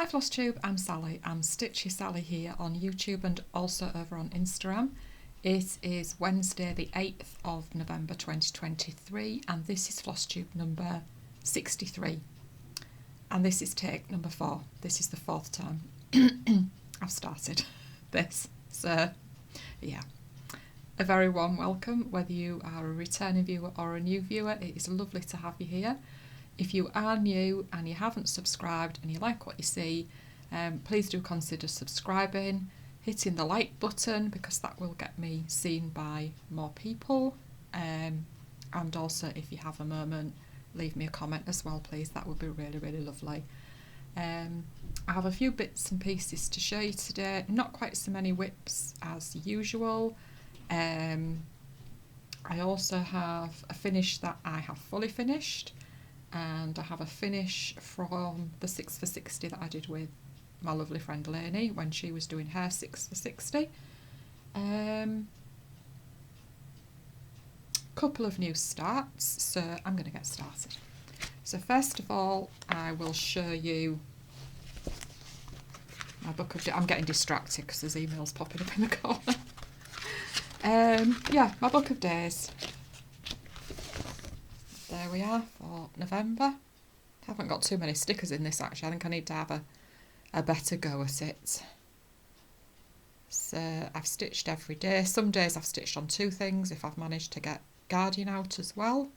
Hi Flosstube, I'm Sally. I'm StitchySally here on YouTube and also over on Instagram. It is Wednesday the 8th of November 2023 and this is Flosstube number 63. And this is take number 4. This is the 4th time I've started this. So yeah, a very warm welcome whether you are a returning viewer or a new viewer. It is lovely to have you here. If you are new and you haven't subscribed and you like what you see, please do consider subscribing, hitting the like button because that will get me seen by more people. And also if you have a moment, leave me a comment as well please, that would be really, really lovely. I have a few bits and pieces to show you today, not quite so many whips as usual. I also have a finish that I have fully finished. And I have a finish from the 6 for 60 that I did with my lovely friend Lainey when she was doing her 6 for 60. Couple of new starts, so I'm going to get started. So first of all, I will show you my book of... I'm getting distracted because there's emails popping up in the corner. Yeah, my book of days. There we are for November. I haven't got too many stickers in this actually. I think I need to have a better go at it. So I've stitched every day. Some days I've stitched on 2 things if I've managed to get Guardian out as well.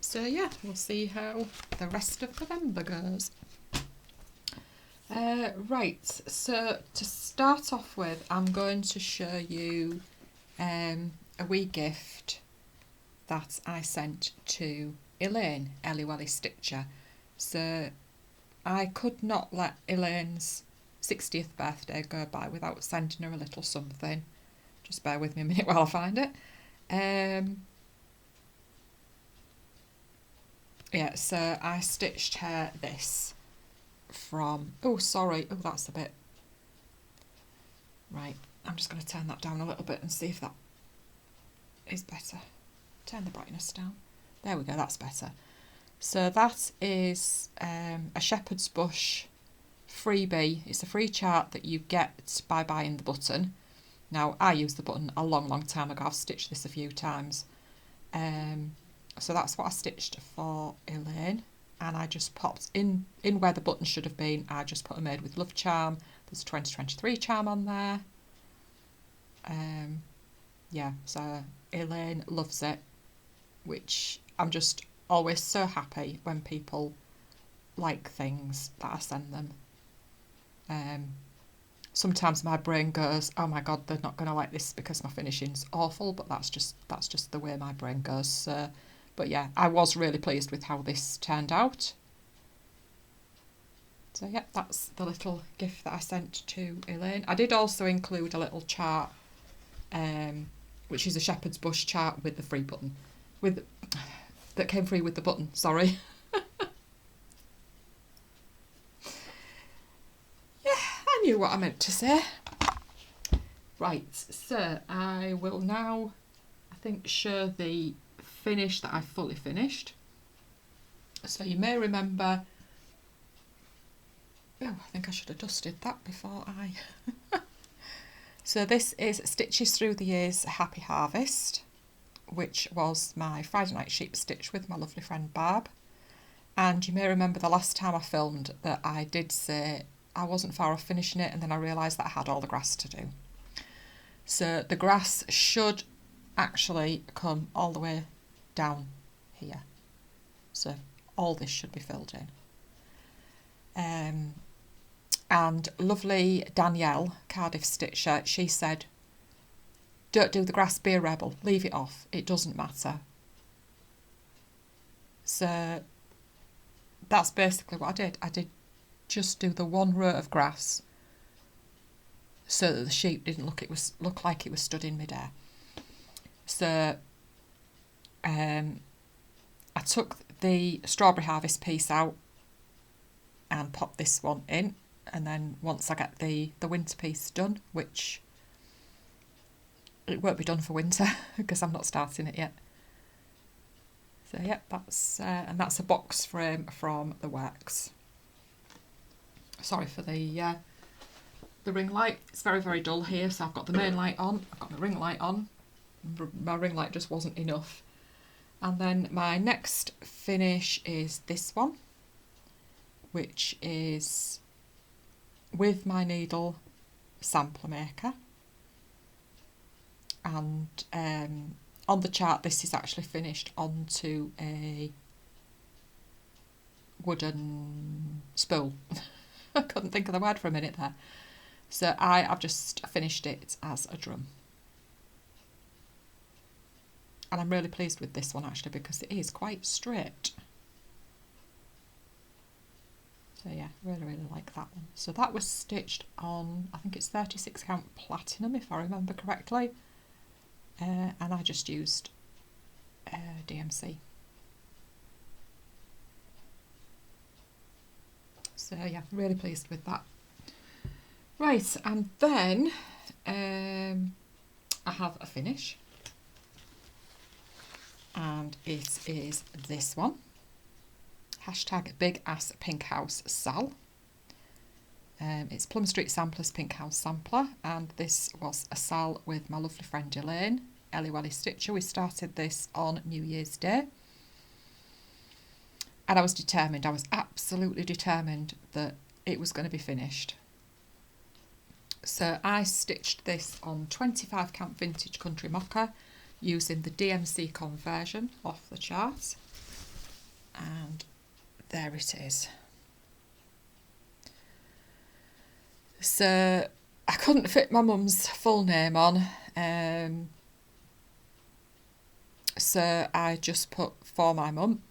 So yeah, we'll see how the rest of November goes. Right, so to start off with, I'm going to show you a wee gift that I sent to Elaine, Ellie Welly Stitcher. So I could not let Elaine's 60th birthday go by without sending her a little something. Just bear with me a minute while I find it. Yeah, so I stitched her this from... Oh, sorry. Oh, that's a bit... Right, I'm just going to turn that down a little bit and see if that is better. Turn the brightness down. There we go, that's better. So that is a shepherd's bush freebie. It's a free chart that you get by buying the button. Now I used the button a long time ago. I've stitched this a few times. So that's what I stitched for Elaine, and I just popped in where the button should have been. I just put a Made with Love charm. There's a 2023 charm on there. Yeah, so Elaine loves it, which I'm just always so happy when people like things that I send them. Sometimes my brain goes, oh my god, they're not going to like this because my finishing's awful, but that's just the way my brain goes. But yeah, I was really pleased with how this turned out. So yeah, that's the little gift that I sent to Elaine. I did also include a little chart, which is a shepherd's bush chart with the free button, that came free with the button, sorry. Yeah, I knew what I meant to say. Right, so I will now, I think, show the finish that I fully finished. So you may remember, oh, I think I should have dusted that before I... So this is Stitches Through the Years Happy Harvest, which was my Friday night sheep stitch with my lovely friend Barb. And you may remember the last time I filmed that I did say I wasn't far off finishing it, and then I realised that I had all the grass to do. So the grass should actually come all the way down here. So all this should be filled in. And lovely Danielle, Cardiff Stitcher, she said, don't do the grass, be a rebel, leave it off, it doesn't matter. So that's basically what I did. I did just do the 1 row of grass so that the sheep didn't look like it was stood in midair. So I took the Strawberry Harvest piece out and popped this one in. And then once I get the winter piece done, which it won't be done for winter because I'm not starting it yet. So yeah, that's and that's a box frame from the works. Sorry for the ring light. It's very, very dull here, so I've got the main light on, I've got the ring light on. My ring light just wasn't enough. And then my next finish is this one, which is with my needle sampler maker. And on the chart, this is actually finished onto a wooden spool. I couldn't think of the word for a minute there. So I've just finished it as a drum. And I'm really pleased with this one actually because it is quite straight. So yeah, really, really like that one. So that was stitched on, I think it's 36 count platinum if I remember correctly. And I just used DMC. So yeah, really pleased with that. Right, and then I have a finish. And it is this one. Hashtag Big Ass Pink House Sal. It's Plum Street Samplers Pink House Sampler, and this was a sal with my lovely friend Elaine, Ellie Welly Stitcher. We started this on New Year's Day. And I was determined, I was absolutely determined that it was going to be finished. So I stitched this on 25 count vintage country mocha using the DMC conversion off the chart. And there it is. So I couldn't fit my mum's full name on, so I just put for my mum.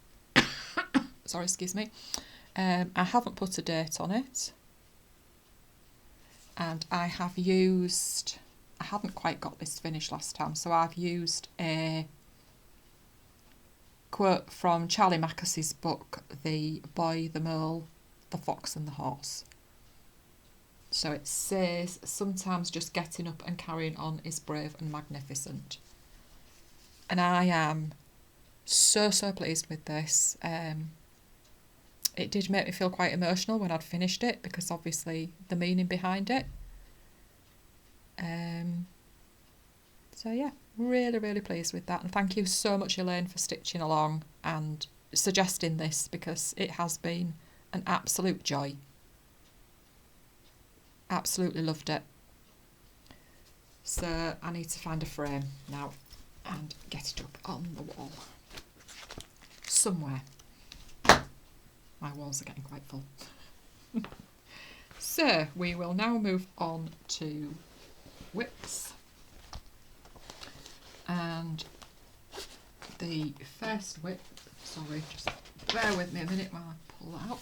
Sorry, excuse me. I haven't put a date on it, and I have used, I hadn't quite got this finished last time, so I've used a quote from Charlie Mackes's book, The Boy, the Mole, the Fox and the Horse. So it says, sometimes just getting up and carrying on is brave and magnificent. And I am so, so pleased with this. It did make me feel quite emotional when I'd finished it, because obviously the meaning behind it. So yeah, really, really pleased with that. And thank you so much, Elaine, for stitching along and suggesting this, because it has been an absolute joy. Absolutely loved it. So I need to find a frame now and get it up on the wall somewhere. My walls are getting quite full. So we will now move on to whips, and the first whip, sorry, just bear with me a minute while I pull that out,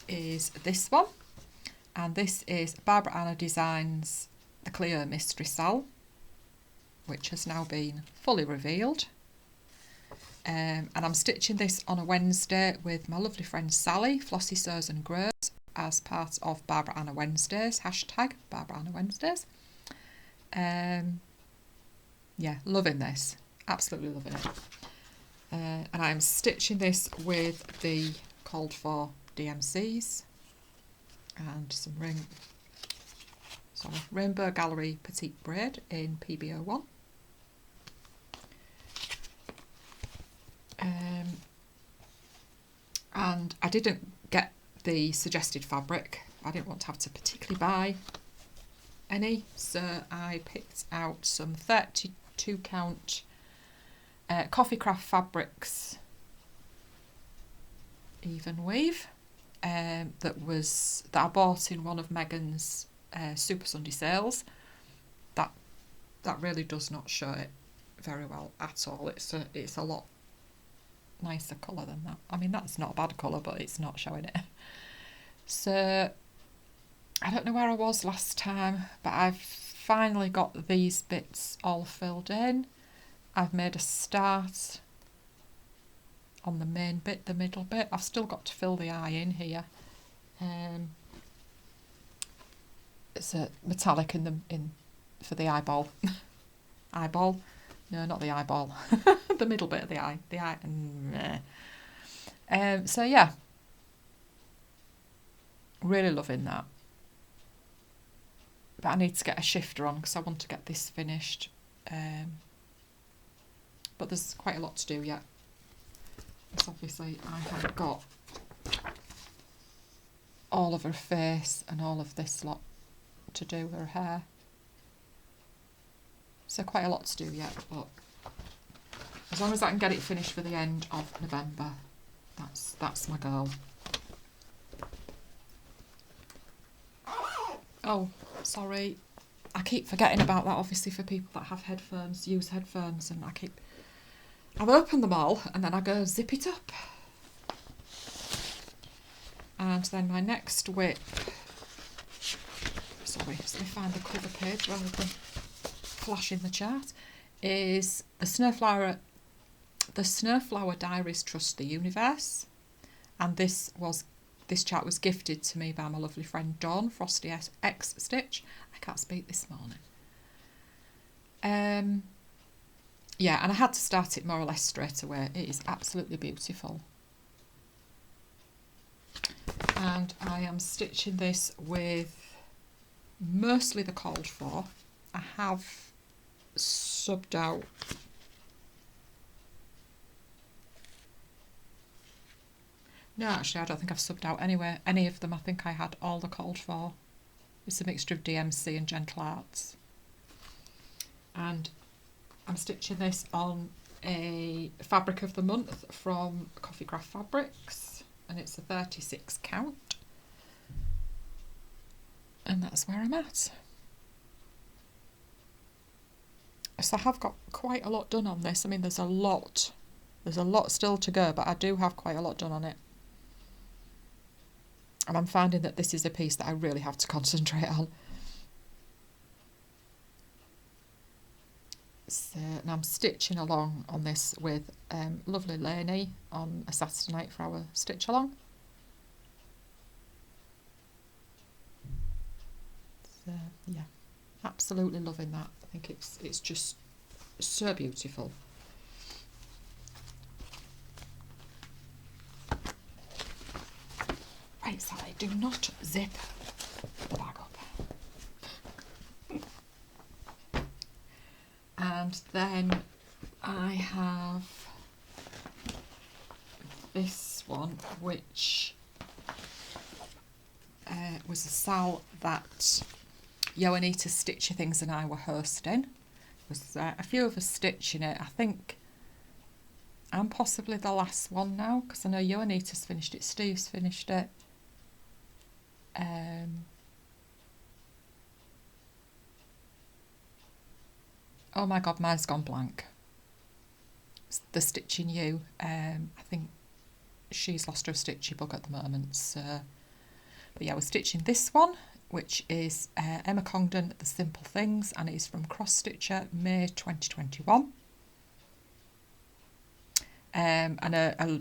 is this one. And this is Barbara Anna Designs the Cleo Mystery Sal, which has now been fully revealed. And I'm stitching this on a Wednesday with my lovely friend Sally, Flossy Sews and Grows, as part of Barbara Anna Wednesdays, hashtag Barbara Anna Wednesdays. Yeah, loving this, absolutely loving it. And I'm stitching this with the called for DMCs. And some Rainbow Gallery Petite Braid in PBO1. And I didn't get the suggested fabric. I didn't want to have to particularly buy any, so I picked out some 32 count Coffee Craft Fabrics even weave. That I bought in one of Megan's Super Sunday sales. That really does not show it very well at all. It's a lot nicer colour than that. I mean, that's not a bad colour, but it's not showing it. So I don't know where I was last time, but I've finally got these bits all filled in. I've made a start on the main bit, the middle bit. I've still got to fill the eye in here. It's a metallic in for the eyeball. No, not the eyeball. The middle bit of the eye. The eye. So yeah, really loving that. But I need to get a shifter on because I want to get this finished. But there's quite a lot to do yet. Because obviously I have got all of her face and all of this lot to do with her hair. So quite a lot to do yet, but as long as I can get it finished for the end of November, that's my goal. Oh, sorry. I keep forgetting about that, obviously, for people that have headphones, use headphones, and I've opened them all, and then I go zip it up. And then my next whip, sorry, just let me find the cover page rather than flashing the chart, is the Snowflower Diaries Trust the Universe. And this chart was gifted to me by my lovely friend Dawn, Frosty X Stitch. I can't speak this morning. Yeah, and I had to start it more or less straight away. It is absolutely beautiful. And I am stitching this with mostly the called for. I have subbed out no, actually I don't think I've subbed out any of them. I think I had all the called for. It's a mixture of DMC and Gentle Arts. And I'm stitching this on a fabric of the month from Coffee Craft Fabrics, and it's a 36 count, and that's where I'm at. So I have got quite a lot done on this. I mean, there's a lot still to go, but I do have quite a lot done on it. And I'm finding that this is a piece that I really have to concentrate on. So now I'm stitching along on this with lovely Lainey on a Saturday night for our stitch along. So yeah, absolutely loving that. I think it's just so beautiful. Right, Sally, do not zip the bag up. And then I have this one, which was a sal that Yoanita Stitchy Things and I were hosting. There was a few of us stitching it. I think I'm possibly the last one now, because I know Yoanita's finished it, Steve's finished it. Oh my god, mine's gone blank. It's the Stitching You. I think she's lost her stitchy bug at the moment. So, but yeah, we're stitching this one, which is Emma Congdon, The Simple Things, and it is from Cross Stitcher, May 2021. And a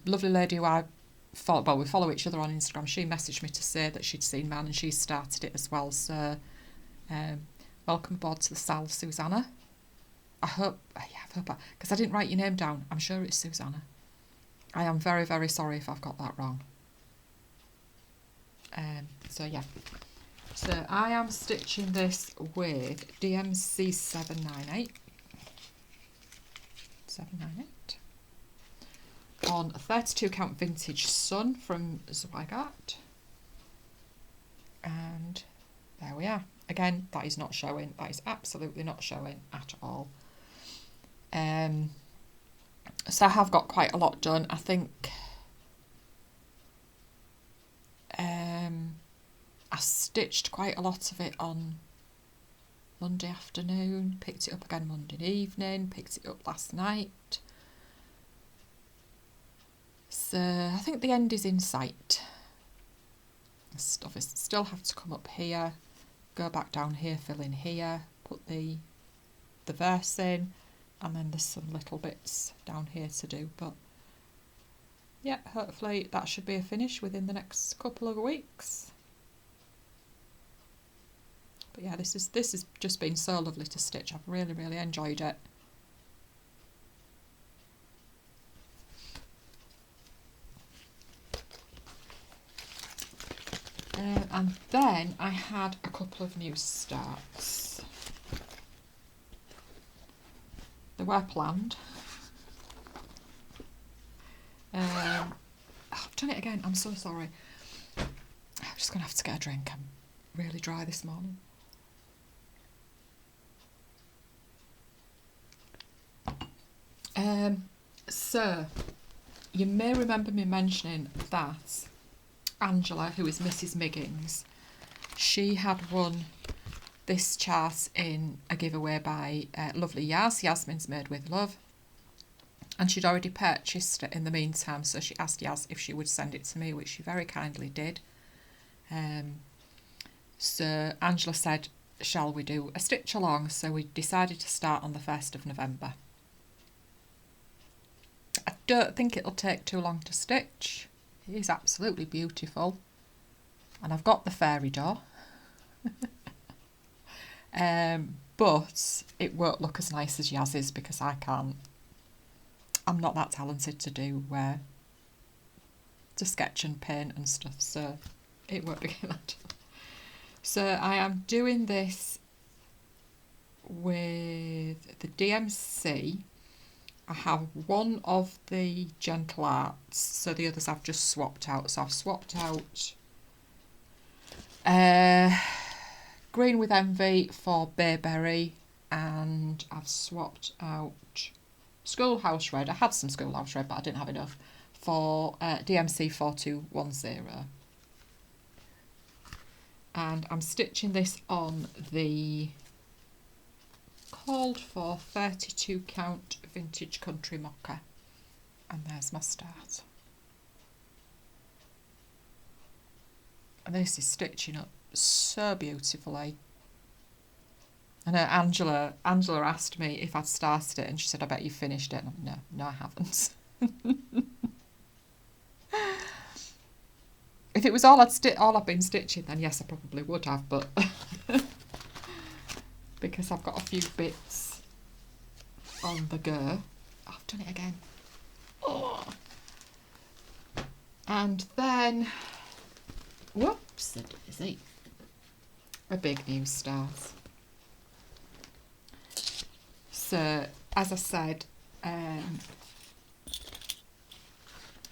lovely lady who I follow, well, we follow each other on Instagram. She messaged me to say that she'd seen mine and she started it as well. So, welcome aboard to the Sal, Susanna. I hope, because I didn't write your name down. I'm sure it's Susanna. I am very, very sorry if I've got that wrong. So yeah. So I am stitching this with DMC 798 on a 32 count vintage Sun from Zweigart. And there we are. Again, that is not showing. That is absolutely not showing at all. So I have got quite a lot done. I think I stitched quite a lot of it on Monday afternoon, picked it up again Monday evening, picked it up last night. So I think the end is in sight. I still have to come up here, go back down here, fill in here, put the verse in, and then there's some little bits down here to do. But yeah, hopefully that should be a finish within the next couple of weeks. But yeah, this has just been so lovely to stitch. I've really, really enjoyed it. And then I had a couple of new starts. They were planned. I've done it again. I'm so sorry. I'm just going to have to get a drink. I'm really dry this morning. So, you may remember me mentioning that Angela, who is Mrs. Miggins, she had won this chart in a giveaway by lovely Yasmin's Made With Love, and she'd already purchased it in the meantime, so she asked Yas if she would send it to me, which she very kindly did. So Angela said, shall we do a stitch along? So we decided to start on the 1st of November. I don't think it'll take too long to stitch. It is absolutely beautiful. And I've got the fairy door. But it won't look as nice as Yaz's because I'm not that talented to do to sketch and paint and stuff, so it won't be that. So I am doing this with the DMC. I have one of the Gentle Arts, so the others I've just swapped out. So I've swapped out Green with Envy for Bayberry, and I've swapped out Schoolhouse Red. I had some Schoolhouse Red, but I didn't have enough for DMC 4210. And I'm stitching this on the called for 32 count vintage country mocha, and there's my start. And this is stitching up so beautifully. I know Angela asked me if I'd started it, and she said, I bet you finished it. And I'm like, no, I haven't. If it was all I've been stitching, then yes, I probably would have, but because I've got a few bits on the go. Oh, I've done it again. Oh. And then, whoops, a big new start. So, as I said,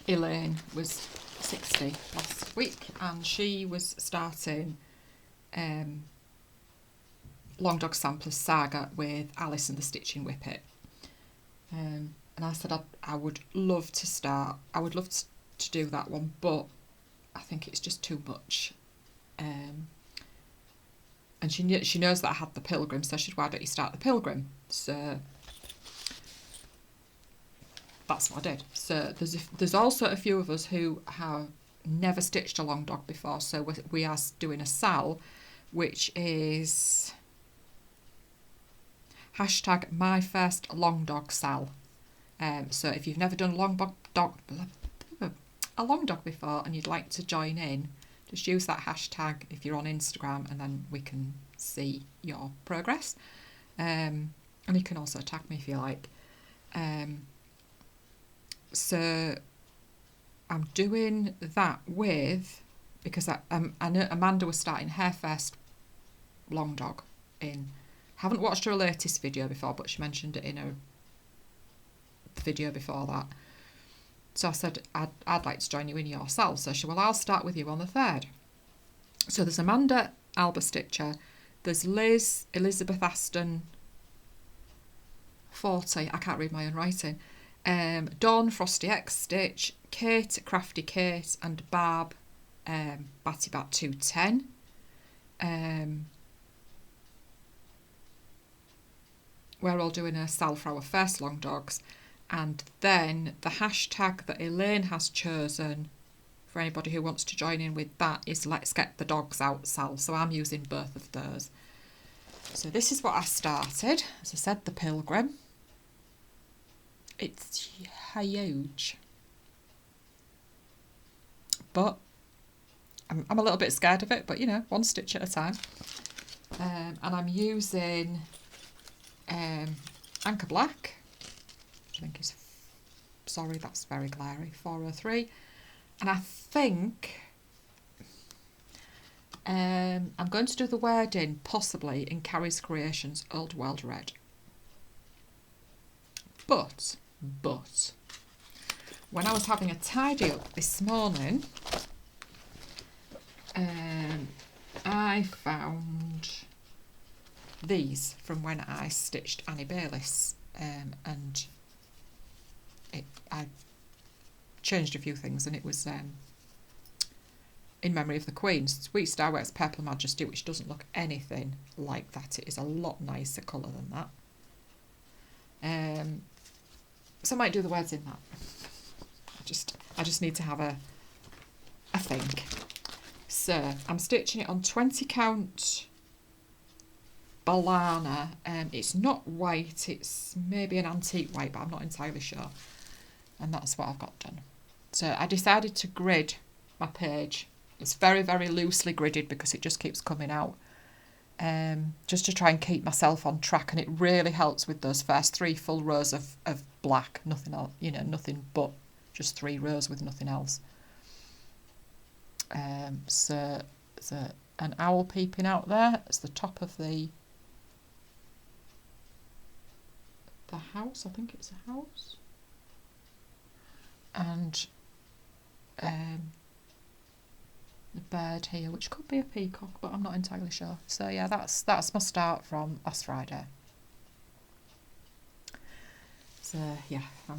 Elaine was 60 last week, and she was starting Long Dog Samplers Saga with Alice and the Stitching Whippet. And I said I would love to start. I would love to do that one, but I think it's just too much. And she knows that I had the Pilgrim, so she said, why don't you start the Pilgrim? So that's what I did. So there's also a few of us who have never stitched a long dog before, so we are doing a SAL, which is hashtag my first long dog SAL. So if you've never done a long dog before and you'd like to join in, just use that hashtag if you're on Instagram, and then we can see your progress. And you can also tag me if you like. So I'm doing that because I know Amanda was starting her first long dog in. Haven't watched her latest video before, but she mentioned it in the video before that. So I said, I'd like to join you in your SAL. So she said, well, I'll start with you on the 3rd. So there's Amanda, Alba Stitcher. There's Liz, Elizabeth Aston, 40. I can't read my own writing. Dawn, Frosty X Stitch, Kate, Crafty Kate, and Barb, Batty Bat 210. We're all doing a SAL for our first long dogs. And then the hashtag that Elaine has chosen for anybody who wants to join in with that is Let's Get the Dogs Out SAL. So I'm using both of those. So this is what I started. As I said, the Pilgrim. It's huge. But I'm a little bit scared of it, but you know, one stitch at a time. And I'm using Anchor Black, which I think is, sorry, that's very glary, 403. And I think I'm going to do the wording possibly in Carrie's Creations Old World Red. But, when I was having a tidy up this morning, I found these from when I stitched Annie Bayliss, and I changed a few things, and it was in memory of the Queen, Sweet Star Works Purple Majesty, which doesn't look anything like that. It is a lot nicer colour than that. So I might do the words in that. I just need to have a think. So I'm stitching it on 20 count Balana. It's not white, it's maybe an antique white, but I'm not entirely sure. And that's what I've got done. So I decided to grid my page. It's very, very loosely gridded because it just keeps coming out. Just to try and keep myself on track, and it really helps with those first 3 full rows of black, nothing else, you know, nothing but just 3 rows with nothing else. So there's an owl peeping out there. It's the top of the house. I think it's a house. And the bird here, which could be a peacock, but I'm not entirely sure. So yeah, that's my start from last Friday. So yeah, I'm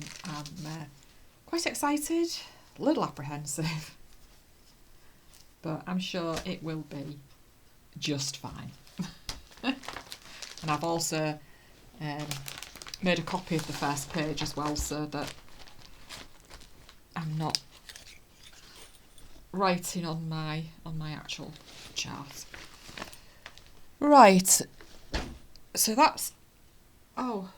quite excited, a little apprehensive, but I'm sure it will be just fine. And I've also made a copy of the first page as well, so that I'm not writing on my actual chart. Right, so that's, oh,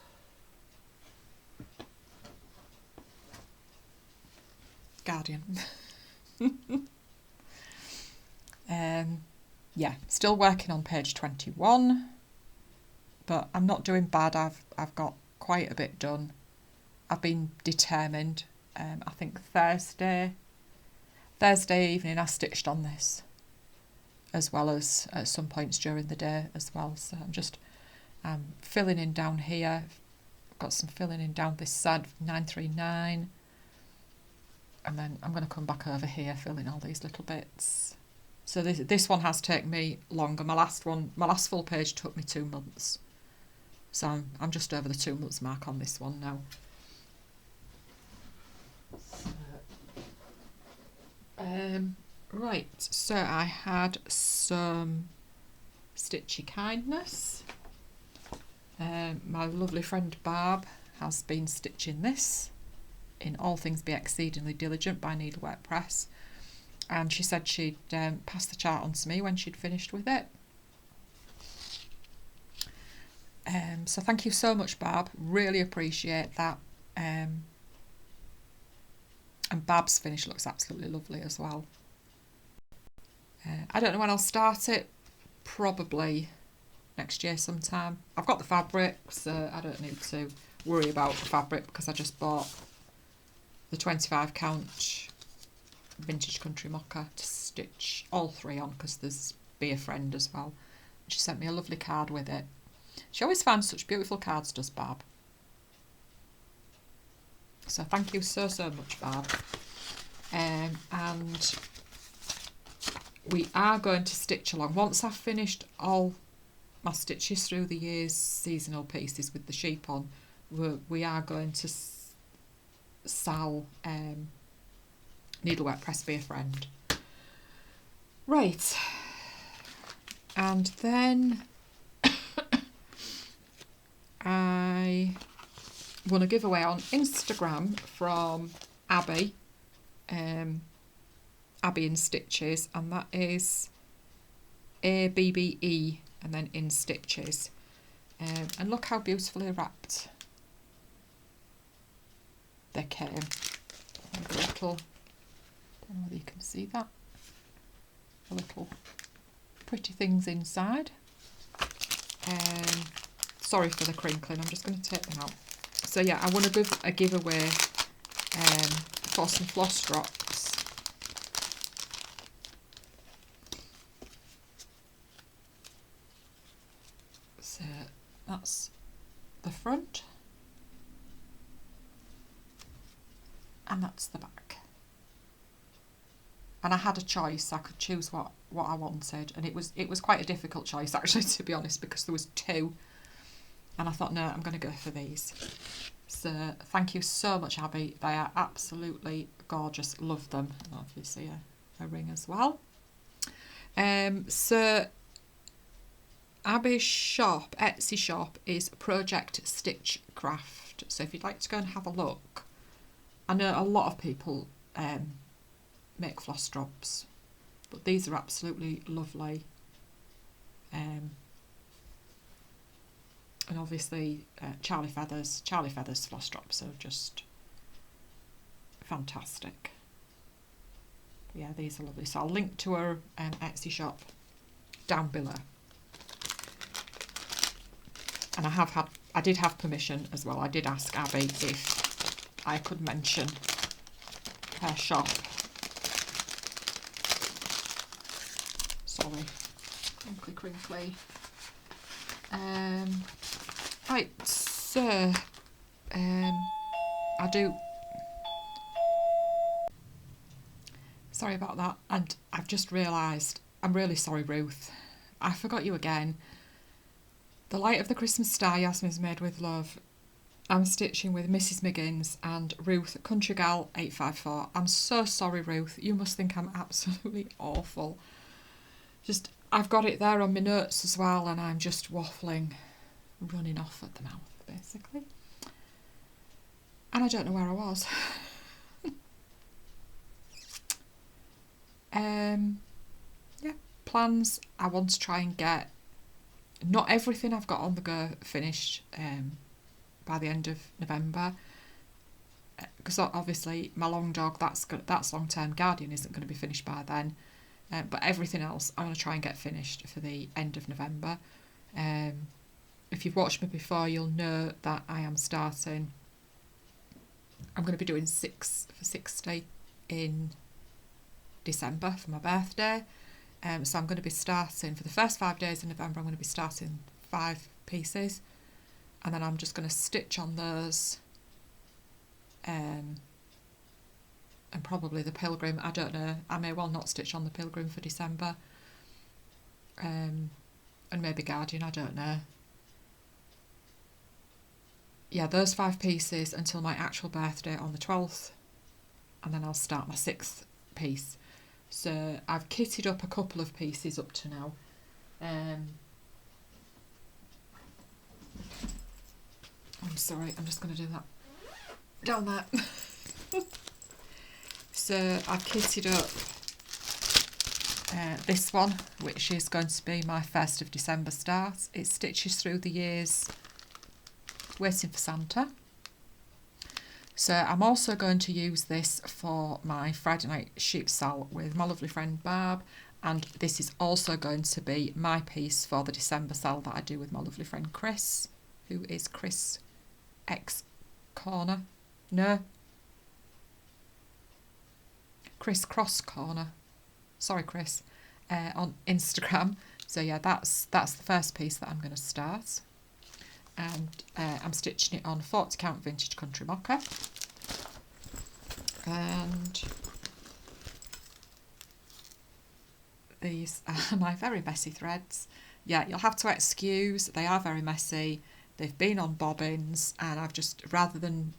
Guardian. Yeah, still working on page 21, but I'm not doing bad. I've got quite a bit done. I've been determined. I think Thursday evening I stitched on this, as well as at some points during the day as well. So I'm filling in down here. I've got some filling in down this side, 939, and then I'm going to come back over here, fill in all these little bits. So this one has taken me longer. My last full page took me 2 months. So I'm just over the 2 months mark on this one now. Right, so I had some Stitchy Kindness. My lovely friend Barb has been stitching this in All Things Be Exceedingly Diligent by Needlework Press, and she said she'd pass the chart on to me when she'd finished with it. So thank you so much, Barb, really appreciate that. And Barb's finish looks absolutely lovely as well. I don't know when I'll start it, probably next year sometime. I've got the fabric, so I don't need to worry about the fabric because I just bought the 25 count Vintage Country Mocha to stitch all 3 on, because there's Be a Friend as well. She sent me a lovely card with it. She always finds such beautiful cards, does Barb. So thank you so much, Barb. And we are going to stitch along. Once I've finished all my stitches through the year's seasonal pieces with the sheep on, we are going to sell Needlework Press Be a Friend. Right. And then I won a giveaway on Instagram from Abbe, Abbe in Stitches, and that is ABBE and then in Stitches. And look how beautifully wrapped they came. A little, I don't know whether you can see that, a little pretty things inside. Sorry for the crinkling, I'm just going to take them out. So yeah, I want to give a giveaway for some floss drops. So that's the front. And that's the back. And I had a choice, I could choose what I wanted, and it was quite a difficult choice actually, to be honest, because there was two. And I thought, no, I'm going to go for these. So thank you so much, Abbe. They are absolutely gorgeous. Love them. And obviously a ring as well. So Abbe's shop, Etsy shop, is Project Stitchcraft. So if you'd like to go and have a look, I know a lot of people make floss drops, but these are absolutely lovely. And obviously Charlie Feathers floss drops are just fantastic. Yeah, these are lovely. So I'll link to her Etsy shop down below. And I did have permission as well. I did ask Abbe if I could mention her shop. Sorry, crinkly. Right, so I do. Sorry about that, and I've just realised, I'm really sorry, Ruth. I forgot you again. The Light of the Christmas Star, Yasmin's made with love. I'm stitching with Mrs. McGinn's and Ruth, Country Gal 854. I'm so sorry, Ruth. You must think I'm absolutely awful. Just, I've got it there on my notes as well, and I'm just waffling, running off at the mouth, basically. And I don't know where I was. Yeah, plans. I want to try and get not everything I've got on the go finished by the end of November, because obviously my long dog, that's long-term Guardian, isn't going to be finished by then, but everything else I want to try and get finished for the end of November. If you've watched me before, you'll know that I am starting, I'm going to be doing 6 for 60 in December for my birthday. So I'm going to be starting, for the first 5 days in November, I'm going to be starting 5 pieces, and then I'm just going to stitch on those, and probably the Pilgrim, I don't know, I may well not stitch on the Pilgrim for December, and maybe Guardian, I don't know. Yeah, those 5 pieces until my actual birthday on the 12th, and then I'll start my 6th piece. So I've kitted up a couple of pieces up to now. I'm sorry, I'm just going to do that down there. So I've kitted up this one, which is going to be my 1st of December start. It stitches through the years waiting for Santa. So I'm also going to use this for my Friday night sheep sal with my lovely friend Barb, and this is also going to be my piece for the December sal that I do with my lovely friend Chris, who is Chris X Corner. No, Chris Cross Corner. Sorry, Chris. On Instagram. So yeah, that's the first piece that I'm going to start. And I'm stitching it on 40 count vintage country mocha, and these are my very messy threads. Yeah, you'll have to excuse, they are very messy, they've been on bobbins, and I've just, rather than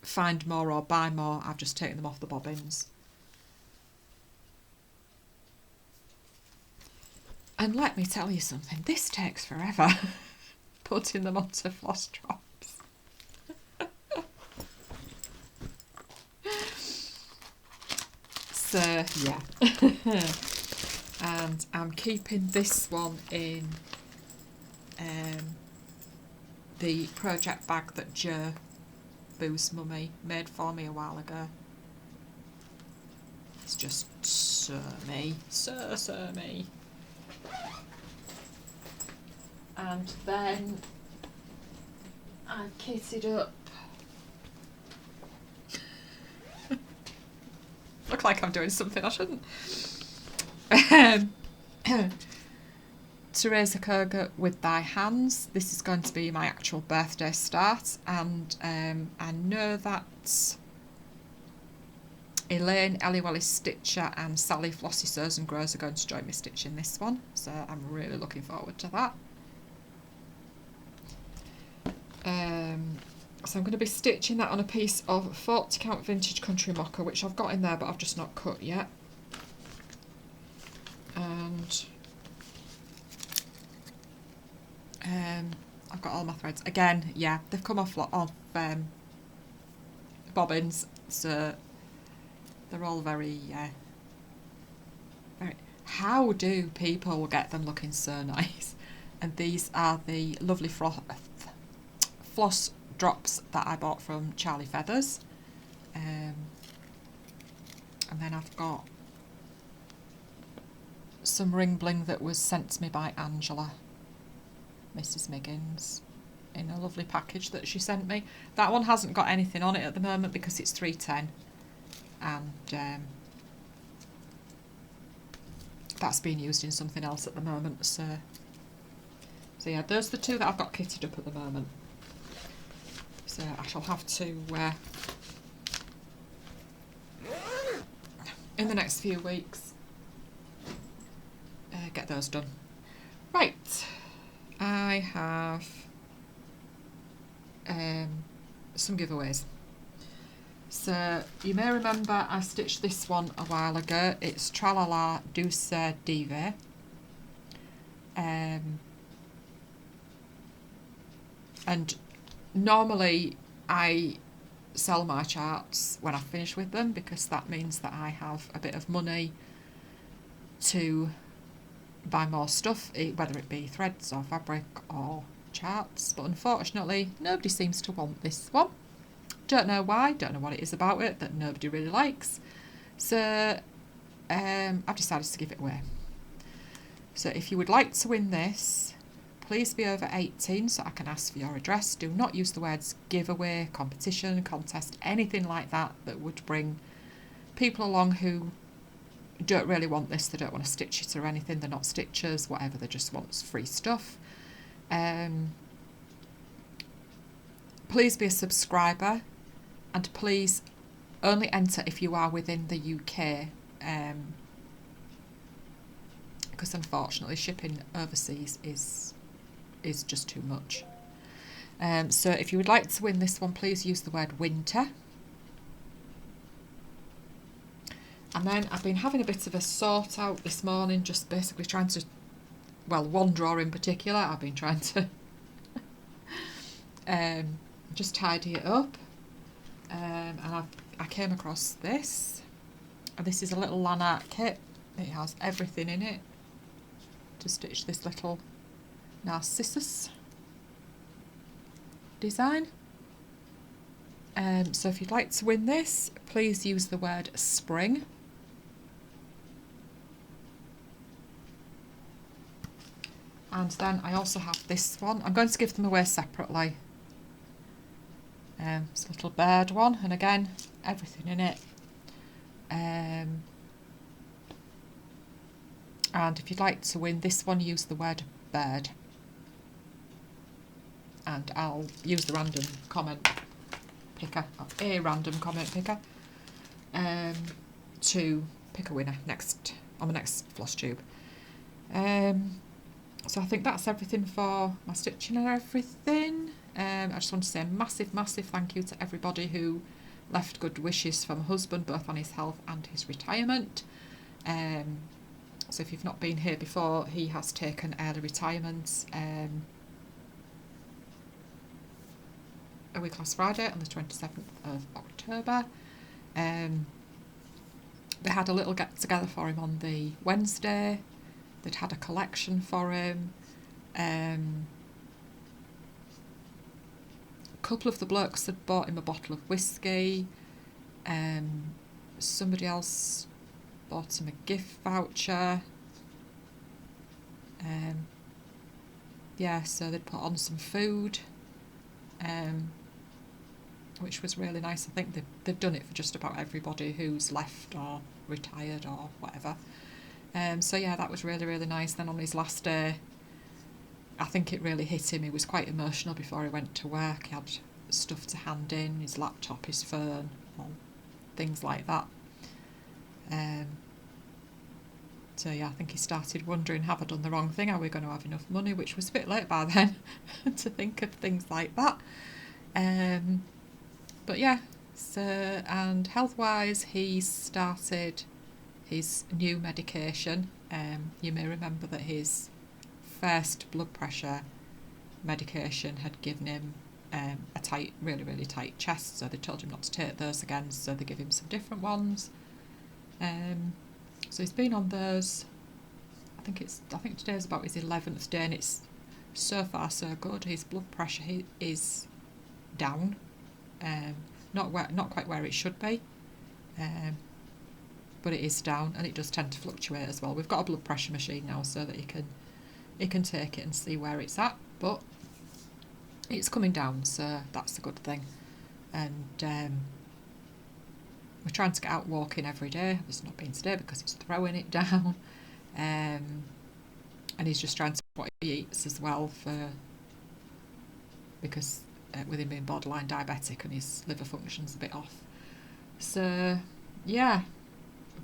find more or buy more, I've just taken them off the bobbins. And let me tell you something, this takes forever. Putting them onto floss drops. So yeah. And I'm keeping this one in the project bag that Jo, Boo's mummy, made for me a while ago. It's just so me. So me. And then I've kitted up. Look like I'm doing something I shouldn't. To raise a Kurga with thy hands. This is going to be my actual birthday start, and I know that Elaine, Ellie Welly Stitcher and Sally Flossy Sews and Grows are going to join me stitching this one, so I'm really looking forward to that. So I'm going to be stitching that on a piece of 40 count vintage country mocha, which I've got in there but I've just not cut yet. And I've got all my threads again. Yeah, they've come off bobbins, so they're all very very. How do people get them looking so nice? And these are the lovely floss drops that I bought from Charlie Feathers, and then I've got some ring bling that was sent to me by Angela, Mrs. Miggins, in a lovely package that she sent me. That one hasn't got anything on it at the moment because it's 310, and that's being used in something else at the moment. So yeah, those are the two that I've got kitted up at the moment. So I shall have to in the next few weeks get those done. Right, I have some giveaways. So you may remember I stitched this one a while ago. It's Tralala Douce Dive. And normally I sell my charts when I finish with them because that means that I have a bit of money to buy more stuff, whether it be threads or fabric or charts. But unfortunately nobody seems to want this one. Don't know why, don't know what it is about it that nobody really likes. So I've decided to give it away. So if you would like to win this, please be over 18 so I can ask for your address. Do not use the words giveaway, competition, contest, anything like that that would bring people along who don't really want this. They don't want to stitch it or anything. They're not stitchers, whatever. They just want free stuff. Please be a subscriber, and please only enter if you are within the UK, because unfortunately shipping overseas is just too much. So if you would like to win this one, please use the word winter. And then I've been having a bit of a sort out this morning, just basically trying to, well, one drawer in particular, I've been trying to just tidy it up. And I came across this, and this is a little Lanart kit. It has everything in it to stitch this little Narcissus design. So if you'd like to win this, please use the word spring. And then I also have this one. I'm going to give them away separately. It's a little bird one, and again, everything in it. And if you'd like to win this one, use the word bird. And I'll use the random comment picker, a random comment picker, to pick a winner on the next floss tube. So I think that's everything for my stitching and everything. I just want to say a massive, massive thank you to everybody who left good wishes for my husband, both on his health and his retirement. So if you've not been here before, he has taken early retirement a week last Friday on the 27th of October. They had a little get together for him on the Wednesday. They'd had a collection for him. A couple of the blokes had bought him a bottle of whiskey. Somebody else bought him a gift voucher. yeah, so they'd put on some food, which was really nice. I think they've done it for just about everybody who's left or retired or whatever. So yeah, that was really, really nice. Then on his last day, I think it really hit him. He was quite emotional before he went to work. He had stuff to hand in, his laptop, his phone, things like that. So yeah, I think he started wondering, have I done the wrong thing? Are we going to have enough money? Which was a bit late by then to think of things like that. But yeah, so, and health-wise, he started his new medication. You may remember that his first blood pressure medication had given him a tight, really, really tight chest, so they told him not to take those again, so they give him some different ones. So he's been on those. I think today's about his 11th day, and it's so far so good. His blood pressure is down, not quite where it should be, but it is down, and it does tend to fluctuate as well. We've got a blood pressure machine now, so that you can take it and see where it's at, but it's coming down, so that's a good thing. And we're trying to get out walking every day. It's not been today because it's throwing it down. And he's just trying to what he eats as well, because with him being borderline diabetic and his liver function's a bit off. So yeah,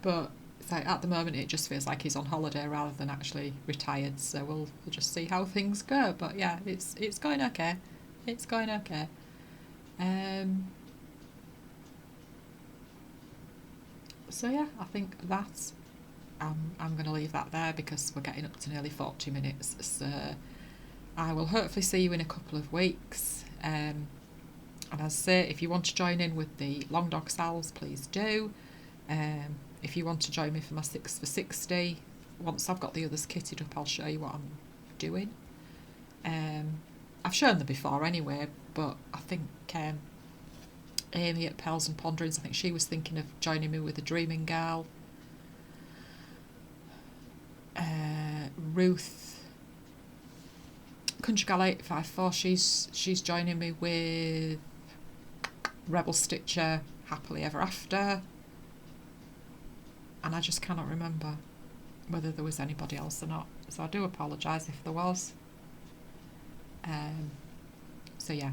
but it's like at the moment it just feels like he's on holiday rather than actually retired. So we'll just see how things go. But yeah, it's going okay. It's going okay. So yeah, I think that's I'm going to leave that there because we're getting up to nearly 40 minutes. So I will hopefully see you in a couple of weeks. And as I say, if you want to join in with the Long Dog Sals, please do. If you want to join me for my 6 for 60, once I've got the others kitted up, I'll show you what I'm doing. I've shown them before anyway, but I think Amy at Pearls and Ponderings, I think she was thinking of joining me with a Dreaming Girl. Ruth Country Gal 854, she's joining me with Rebel Stitcher Happily Ever After, and I just cannot remember whether there was anybody else or not, so I do apologise if there was. So yeah,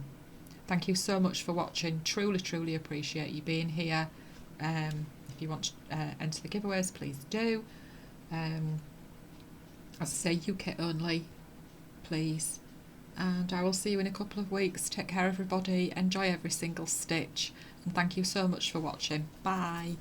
thank you so much for watching. Truly appreciate you being here. If you want to enter the giveaways, please do. As I say, UK only, please. And I will see you in a couple of weeks. Take care, everybody. Enjoy every single stitch. And thank you so much for watching. Bye.